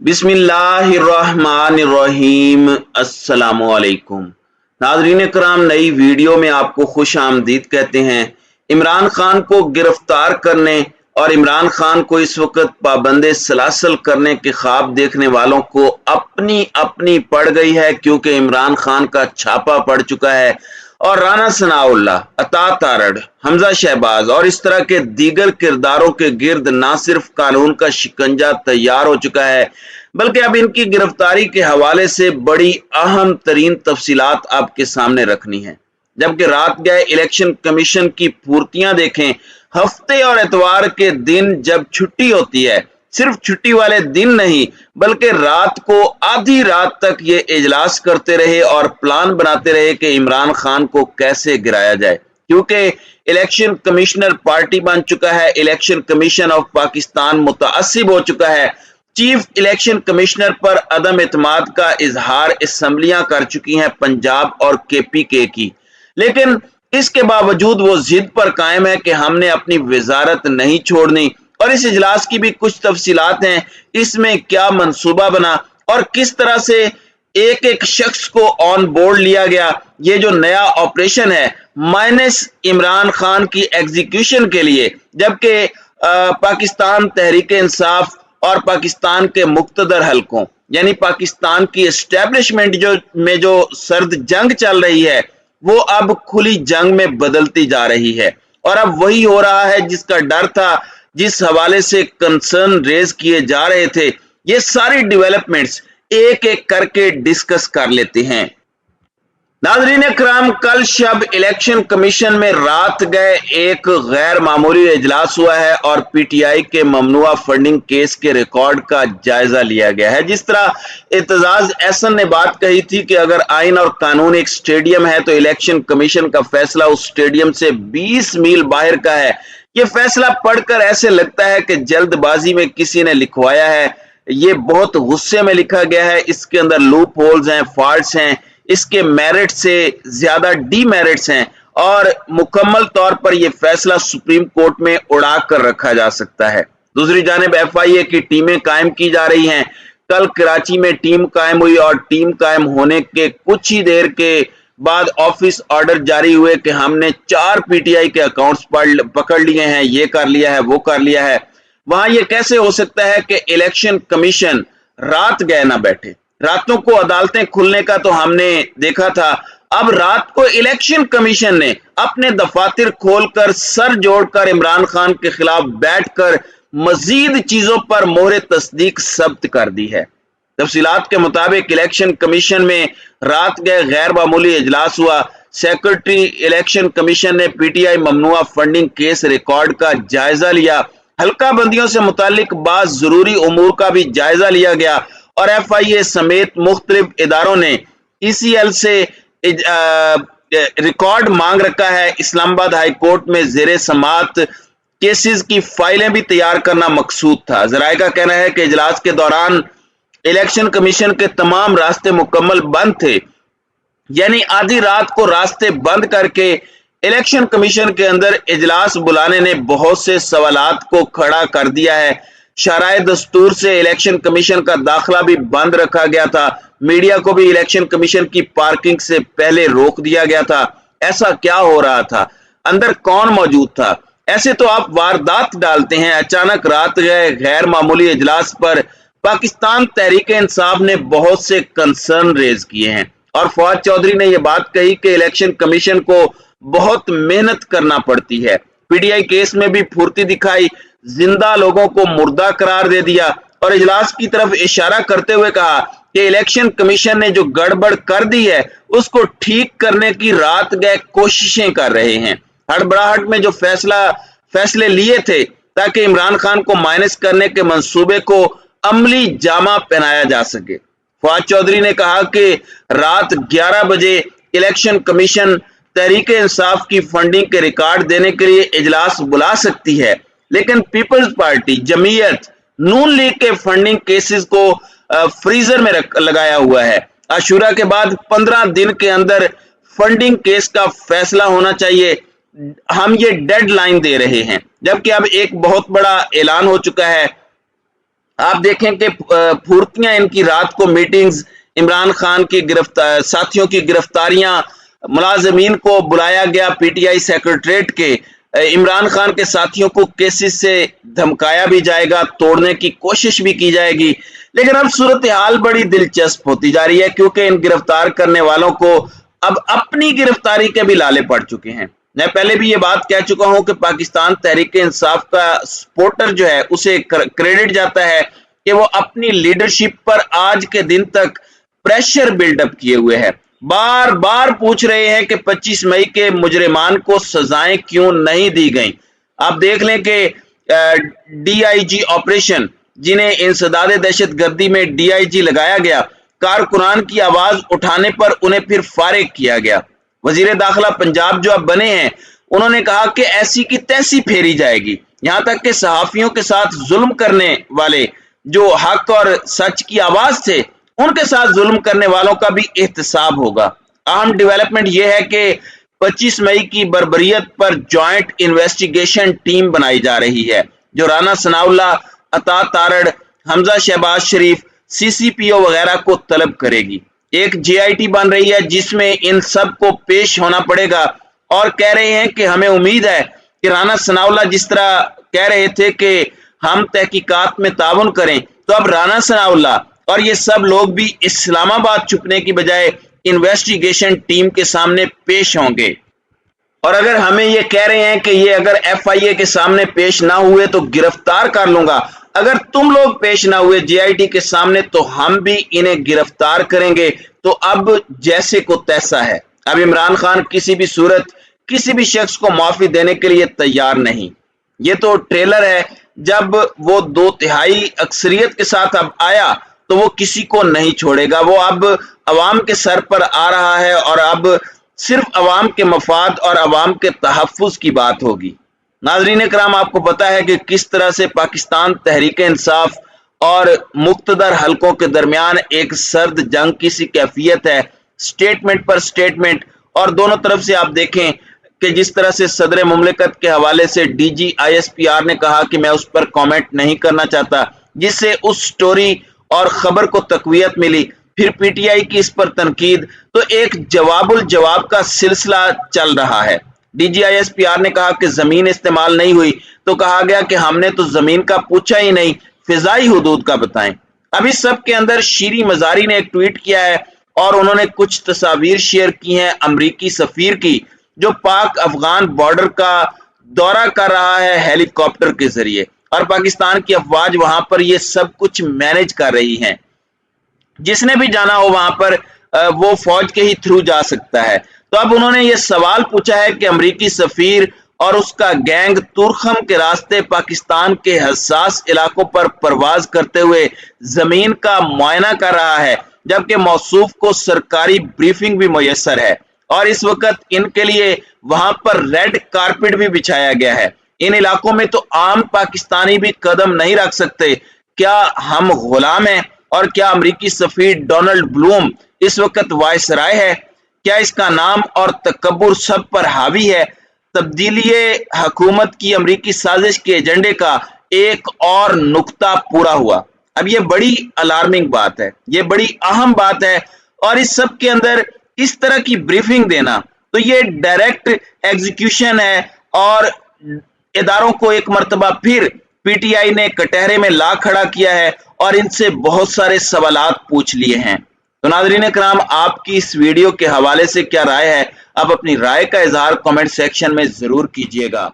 बिस्मिल्लाहिर्रहमानिर्रहीम। अस्सलामुअलैकुम नाज़रीन कराम, नई वीडियो में आपको खुश आमदीद कहते हैं। इमरान खान को गिरफ्तार करने और इमरान खान को इस वक्त पाबंदे सलासल करने के ख्वाब देखने वालों को अपनी अपनी पड़ गई है, क्योंकि इमरान खान का छापा पड़ चुका है और राना सनाउल्लाह, अता तारड़, हमजा शहबाज और इस तरह के दीगर किरदारों के गिर्द ना सिर्फ कानून का शिकंजा तैयार हो चुका है, बल्कि अब इनकी गिरफ्तारी के हवाले से बड़ी अहम तरीन तफसीलात आपके सामने रखनी है। जबकि रात गए इलेक्शन कमीशन की फुर्तियां देखें, हफ्ते और एतवार के दिन जब छुट्टी होती है, सिर्फ छुट्टी वाले दिन नहीं बल्कि रात को आधी रात तक ये इजलास करते रहे और प्लान बनाते रहे कि इमरान खान को कैसे गिराया जाए, क्योंकि इलेक्शन कमिश्नर पार्टी बन चुका है। इलेक्शन कमीशन ऑफ पाकिस्तान मुतअस्सिब हो चुका है। चीफ इलेक्शन कमिश्नर पर अदम एतमाद का इजहार असम्बलियां कर चुकी हैं पंजाब और केपीके की, लेकिन इसके बावजूद वो जिद पर कायम है कि हमने अपनी वजारत नहीं छोड़नी। और इस इजलास की भी कुछ तफसीलात हैं, इसमें क्या मंसूबा बना और किस तरह से एक एक शख्स को ऑन बोर्ड लिया गया। ये जो नया ऑपरेशन है माइनस इमरान खान की एग्जीक्यूशन के लिए, जबकि पाकिस्तान तहरीक इंसाफ और पाकिस्तान के मुक्तदर हलकों यानी पाकिस्तान की एस्टेब्लिशमेंट जो सर्द जंग चल रही है, वो अब खुली जंग में बदलती जा रही है। और अब वही हो रहा है जिसका डर था, जिस हवाले से कंसर्न रेज किए जा रहे थे। ये सारी डेवलपमेंट्स एक एक करके डिस्कस कर लेते हैं। नाज़रीन इकराम, कल शब इलेक्शन कमीशन में रात गए एक गैर मामूली इजलास हुआ है और पीटीआई के ममनुआ फंडिंग केस के रिकॉर्ड का जायजा लिया गया है। जिस तरह एतजाज एहसन ने बात कही थी कि अगर आइन और कानून एक स्टेडियम है तो इलेक्शन कमीशन का फैसला उस स्टेडियम से 20 मील बाहर का है। ये फैसला पढ़कर ऐसे लगता है कि जल्दबाजी में किसी ने लिखवाया है। ये बहुत गुस्से में लिखा गया है, इसके अंदर लूप होल्स हैं, फॉल्ट्स हैं, इसके मेरिट से ज्यादा डीमेरिट्स हैं और मुकम्मल तौर पर यह फैसला सुप्रीम कोर्ट में उड़ा कर रखा जा सकता है। दूसरी जानिब एफआईए की टीमें कायम की जा रही हैं। कल कराची में टीम कायम हुई और टीम कायम होने के कुछ ही देर के बाद ऑफिस ऑर्डर जारी हुए कि हमने 4 पीटीआई के अकाउंट्स पकड़ लिए हैं, ये कर लिया है, वो कर लिया है। वहां ये कैसे हो सकता है कि इलेक्शन कमीशन रात गए ना बैठे? रातों को अदालतें खुलने का तो हमने देखा था, अब रात को इलेक्शन कमीशन ने अपने दफातर खोलकर सर जोड़कर इमरान खान के खिलाफ बैठकर मजीद चीजों पर मोहर तस्दीक सब्त कर दी है। तफसीलात के मुताबिक इलेक्शन कमीशन में रात गए गैर मामूली इजलास हुआ। सेक्रेटरी इलेक्शन कमीशन ने पीटीआई ममनुआ फंडिंग केस रिकॉर्ड का जायजा लिया। हल्का बंदियों से मुतालिक बाज़ जरूरी उमूर का भी जायजा लिया गया और एफआईए समेत मुख्तलिफ इदारों ने ईसीएल से रिकॉर्ड मांग रखा है। इस्लामाबाद हाई कोर्ट में जेर समात केसेस की फाइलें भी तैयार करना मकसूद था। जराये का कहना है कि इजलास के दौरान इलेक्शन कमीशन के तमाम रास्ते मुकम्मल बंद थे, यानी आधी रात को रास्ते बंद करके इलेक्शन कमीशन के अंदर इजलास बुलाने ने बहुत से सवालात को खड़ा कर दिया है। शराय दस्तूर से इलेक्शन कमीशन का दाखिला भी बंद रखा गया था। मीडिया को भी इलेक्शन कमीशन की पार्किंग से पहले रोक दिया गया था। ऐसा क्या हो रहा था? अंदर कौन मौजूद था? ऐसे तो आप वारदात डालते हैं। अचानक रात गए गैर मामूली इजलास पर पाकिस्तान तहरीक इंसाफ ने बहुत से कंसर्न रेज किए हैं और फवाद चौधरी ने यह बात कही कि इलेक्शन कमीशन को बहुत मेहनत करना पड़ती है। पीटीआई केस में भी फुर्ती दिखाई, जिंदा लोगों को मुर्दा करार दे दिया और इजलास की तरफ इशारा करते हुए कहा कि इलेक्शन कमीशन ने जो गड़बड़ कर दी है उसको ठीक करने की रात गए कोशिशें कर रहे हैं। हड़बड़ाहट में जो फैसले लिए थे ताकि इमरान खान को माइनस करने के मंसूबे को अमली जामा पहनाया जा सके। फवाद चौधरी ने कहा कि रात 11 बजे इलेक्शन कमीशन तहरीक इंसाफ की फंडिंग के रिकॉर्ड देने के लिए इजलास बुला सकती है, लेकिन पीपल्स पार्टी, जमीयत, नून लीग के फंडिंग केसेस को फ्रीजर में लगाया हुआ है। आशूरा के बाद 15 दिन के अंदर फंडिंग केस का फैसला होना चाहिए। हम ये डेडलाइन दे रहे हैं, जबकि अब एक बहुत बड़ा ऐलान हो चुका है आप देखें कि फुर्तियां इनकी, रात को मीटिंग्स, इमरान खान की गिरफ्तार, साथियों की गिरफ्तारियां, मुलाजमीन को बुलाया गया पीटीआई सेक्रेटरीट के, इमरान खान के साथियों को केसेस से धमकाया भी जाएगा, तोड़ने की कोशिश भी की जाएगी। लेकिन अब सूरत हाल बड़ी दिलचस्प होती जा रही है, क्योंकि इन गिरफ्तार करने वालों को अब अपनी गिरफ्तारी के भी लाले पड़ चुके हैं। मैं पहले भी ये बात कह चुका हूं कि पाकिस्तान तहरीक इंसाफ का सपोर्टर जो है उसे क्रेडिट जाता है कि वो अपनी लीडरशिप पर आज के दिन तक प्रेशर बिल्डअप किए हुए है, बार बार पूछ रहे हैं कि 25 मई के मुजरिमान को सजाएं क्यों नहीं दी गई। आप देख लें कि डीआईजी ऑपरेशन, जिन्हें इंसदाद दहशत गर्दी में डीआईजी लगाया गया, कारकुनान की आवाज उठाने पर उन्हें फिर फारिग किया गया। वजीर दाखिला पंजाब जो अब बने हैं, उन्होंने कहा कि ऐसी की तैसी फेरी जाएगी, यहां तक कि सहाफियों के साथ जुल्म करने वाले जो हक और सच की आवाज थे, उनके साथ जुल्म करने वालों का भी एहतसाब होगा। अहम डेवलपमेंट यह है कि 25 मई की बर्बरियत पर जॉइंट इन्वेस्टिगेशन टीम बनाई जा रही है, जो राना सनाउल्लाह, अता तारड़, हमजा शहबाज शरीफ, सीसीपीओ वगैरह को तलब करेगी। एक जेआईटी बन रही है जिसमें इन सब को पेश होना पड़ेगा, और कह रहे हैं कि हमें उम्मीद है कि राना सनाउल्लाह जिस तरह कह रहे थे कि हम तहकीकात में ताउन करें, तो अब राना सनाउल्लाह और ये सब लोग भी इस्लामाबाद छुपने की बजाय इन्वेस्टिगेशन टीम के सामने पेश होंगे। और अगर हमें ये कह रहे हैं कि ये अगर एफआईए के सामने पेश ना हुए तो गिरफ्तार कर लूंगा, अगर तुम लोग पेश ना हुए जेआईटी के सामने तो हम भी इन्हें गिरफ्तार करेंगे। तो अब जैसे को तैसा है, अब इमरान खान किसी भी सूरत किसी भी शख्स को माफी देने के लिए तैयार नहीं। ये तो ट्रेलर है, जब वो 2/3 अक्सरियत के साथ अब आया तो वो किसी को नहीं छोड़ेगा। वो अब अवाम के सर पर आ रहा है और अब सिर्फ अवाम के मफाद और अवाम के तहफ़्फ़ुज़ की बात होगी। नाज़रीन इकराम, आपको पता है कि किस तरह से पाकिस्तान तहरीक इंसाफ और मुक़्तदर हलकों के दरमियान एक सर्द जंग की सी कैफियत है, स्टेटमेंट पर स्टेटमेंट। और दोनों तरफ से आप देखें कि जिस तरह से सदर मुमलिकत के हवाले से डीजी ISPR ने कहा कि मैं उस पर कमेंट नहीं करना चाहता, जिससे उस स्टोरी और खबर को तक़वियत मिली। फिर पीटीआई की इस पर तनकीद, तो एक जवाबुल जवाब का सिलसिला चल रहा है। डीजी ISPR ने कहा कि जमीन इस्तेमाल नहीं हुई, तो कहा गया कि हमने तो जमीन का पूछा ही नहीं, फिजाई हुदूद का बताएं। अब इस सब के अंदर शीरी मजारी ने एक ट्वीट किया है और उन्होंने कुछ तस्वीर शेयर की हैं अमरीकी सफीर की, जो पाक अफगान बॉर्डर का दौरा कर रहा है हेलीकॉप्टर के जरिए, और पाकिस्तान की अफवाज वहां पर ये सब कुछ मैनेज कर रही हैं। जिसने भी जाना हो वहां पर वो फौज के ही थ्रू जा सकता है। तो अब उन्होंने ये सवाल पूछा है कि अमरीकी सफीर और उसका गैंग तुरखम के रास्ते पाकिस्तान के हसास इलाकों पर परवाज करते हुए जमीन का मुआयना कर रहा है, जबकि मौसूफ को सरकारी ब्रीफिंग भी मुयस्सर है और इस वक्त इनके लिए वहां पर रेड कारपेट भी बिछाया गया है। इन इलाकों में तो आम पाकिस्तानी भी कदम नहीं रख सकते। क्या हम गुलाम हैं? और क्या अमरीकी सफीर डोनाल्ड ब्लूम इस वक्त वायसराय है? क्या इसका नाम और तकब्बुर सब पर हावी है? तब्दीली हुकूमत की अमरीकी साजिश के एजेंडे का एक और नुक्ता पूरा हुआ। अब ये बड़ी अलार्मिंग बात है, ये बड़ी अहम बात है, और इस सब के अंदर इस तरह की ब्रीफिंग देना, तो ये डायरेक्ट एग्जीक्यूशन है और इदारों को एक मर्तबा फिर पीटीआई ने कटहरे में ला खड़ा किया है और इनसे बहुत सारे सवालात पूछ लिए हैं। तो नाज़रीन इकराम, आपकी इस वीडियो के हवाले से क्या राय है? आप अपनी राय का इजहार कमेंट सेक्शन में जरूर कीजिएगा।